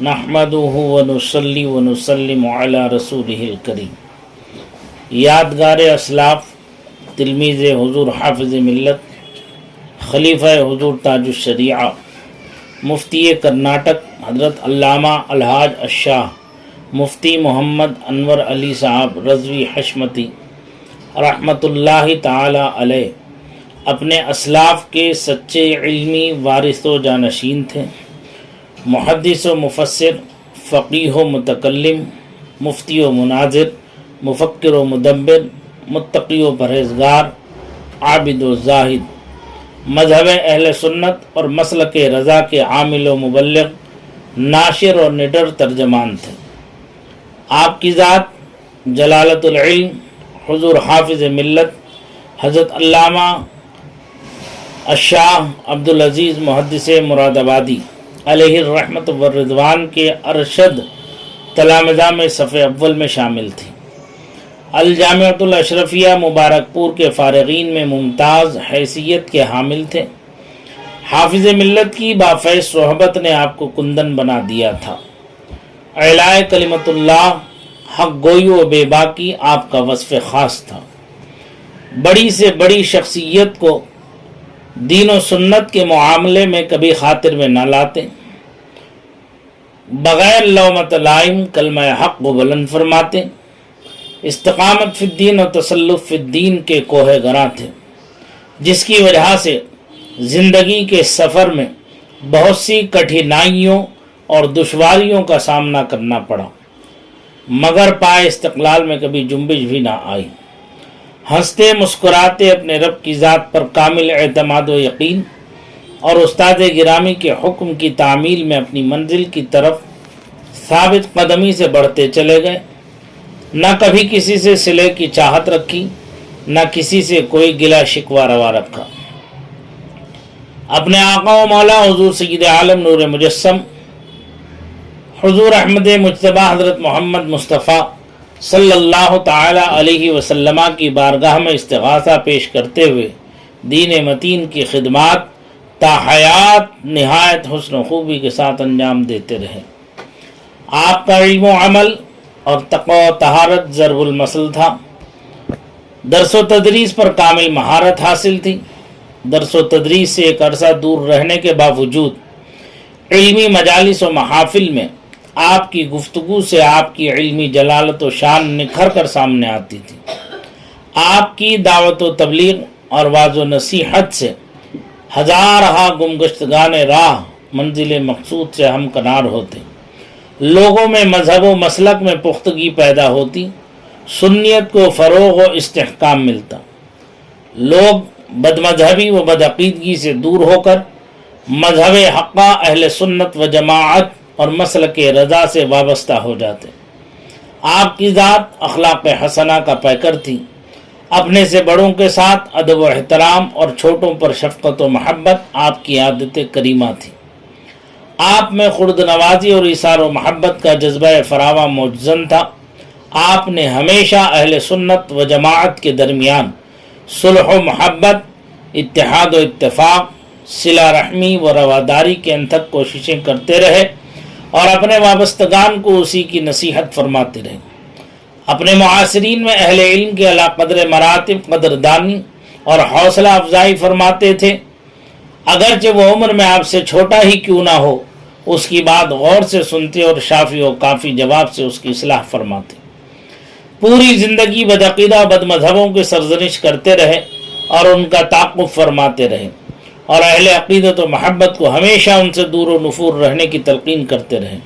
نحمدہ ونصلی ونسلم علی رسولہ الکریم۔ یادگار اسلاف، تلمیذ حضور حافظ ملت، خلیفہ حضور تاج الشریعہ، مفتی کرناٹک حضرت علامہ الحاج الشاہ مفتی محمد انور علی صاحب رضوی حشمتی رحمۃ اللہ تعالی علیہ اپنے اسلاف کے سچے علمی وارث و جانشین تھے۔ محدث و مفسر، فقیہ و متکلم، مفتی و مناظر، مفکر و مدبر، متقی و پرہیزگار، عابد و زاہد، مذہب اہل سنت اور مسلک رضا کے عامل و مبلغ، ناشر اور نڈر ترجمان تھے۔ آپ کی ذات جلالت العلم حضور حافظ ملت حضرت علامہ الشاہ عبدالعزیز محدث مراد آبادی علیہ الرحمت والرضوان کے ارشد تلامذہ میں صف اول میں شامل تھی۔ الجامعۃ الاشرفیہ مبارک پور کے فارغین میں ممتاز حیثیت کے حامل تھے۔ حافظ ملت کی بافیض صحبت نے آپ کو کندن بنا دیا تھا۔ اعلاء کلمت اللہ، حق گوئی و بے باکی آپ کا وصف خاص تھا۔ بڑی سے بڑی شخصیت کو دین و سنت کے معاملے میں کبھی خاطر میں نہ لاتے، بغیر لومۃ لائم کلمہ حق کو بلند فرماتے، استقامت فی الدین و تسلف فی الدین کے کوہ گراں تھے، جس کی وجہ سے زندگی کے سفر میں بہت سی کٹھنائیوں اور دشواریوں کا سامنا کرنا پڑا، مگر پائے استقلال میں کبھی جنبش بھی نہ آئی۔ ہنستے مسکراتے اپنے رب کی ذات پر کامل اعتماد و یقین اور استاد گرامی کے حکم کی تعمیل میں اپنی منزل کی طرف ثابت قدمی سے بڑھتے چلے گئے۔ نہ کبھی کسی سے صلے کی چاہت رکھی، نہ کسی سے کوئی گلہ شکوہ روا رکھا۔ اپنے آقا و مولا حضور سید عالم نور مجسم حضور احمد مجتبیٰ حضرت محمد مصطفیٰ صلی اللہ تعالی علیہ وسلم کی بارگاہ میں استغاثہ پیش کرتے ہوئے دین متین کی خدمات تا حیات نہایت حسن و خوبی کے ساتھ انجام دیتے رہے۔ آپ کا علم و عمل اور تقوی و طہارت ضرب المثل تھا۔ درس و تدریس پر کامل مہارت حاصل تھی۔ درس و تدریس سے ایک عرصہ دور رہنے کے باوجود علمی مجالس و محافل میں آپ کی گفتگو سے آپ کی علمی جلالت و شان نکھر کر سامنے آتی تھی۔ آپ کی دعوت و تبلیغ اور واعظ و نصیحت سے ہزارہا گمگشتگان راہ منزل مقصود سے ہمکنار ہوتے، لوگوں میں مذہب و مسلک میں پختگی پیدا ہوتی، سنیت کو فروغ و استحکام ملتا، لوگ بد مذہبی و بدعقیدگی سے دور ہو کر مذہب حقہ اہل سنت و جماعت اور مسلک رضا سے وابستہ ہو جاتے۔ آپ کی ذات اخلاق حسنہ کا پیکر تھی۔ اپنے سے بڑوں کے ساتھ ادب و احترام اور چھوٹوں پر شفقت و محبت آپ کی عادت کریمہ تھی۔ آپ میں خرد نوازی اور ایثار و محبت کا جذبہ فراواں موجزن تھا۔ آپ نے ہمیشہ اہل سنت و جماعت کے درمیان صلح و محبت، اتحاد و اتفاق، صلہ رحمی و رواداری کے انتھک کوششیں کرتے رہے اور اپنے وابستگان کو اسی کی نصیحت فرماتے رہے۔ اپنے معاصرین میں اہل علم کے اعلیٰ قدر مراتب قدردانی اور حوصلہ افزائی فرماتے تھے۔ اگرچہ وہ عمر میں آپ سے چھوٹا ہی کیوں نہ ہو، اس کی بات غور سے سنتے اور شافی و کافی جواب سے اس کی اصلاح فرماتے۔ پوری زندگی بدعقیدہ و بد مذہبوں کی سرزنش کرتے رہے اور ان کا تعقب فرماتے رہے، اور اہل عقیدت و محبت کو ہمیشہ ان سے دور و نفور رہنے کی تلقین کرتے رہے۔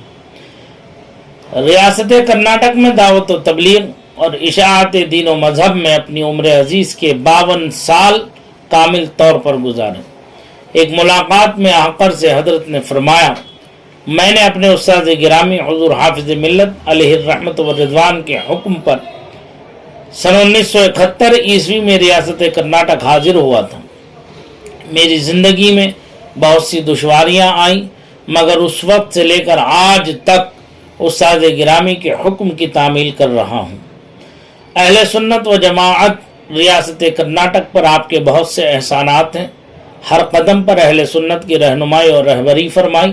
ریاست کرناٹک میں دعوت و تبلیغ اور اشاعت دین و مذہب میں اپنی عمر عزیز کے 52 سال کامل طور پر گزارے۔ ایک ملاقات میں آقر سے حضرت نے فرمایا، میں نے اپنے استاد گرامی حضور حافظ ملت علیہ الرحمت والرضوان کے حکم پر سن 1971 عیسوی میں ریاست کرناٹک حاضر ہوا تھا۔ میری زندگی میں بہت سی دشواریاں آئیں، مگر اس وقت سے لے کر آج تک استاد گرامی کے حکم کی تعمیل کر رہا ہوں۔ اہل سنت و جماعت ریاست کرناٹک پر آپ کے بہت سے احسانات ہیں۔ ہر قدم پر اہل سنت کی رہنمائی اور رہبری فرمائی،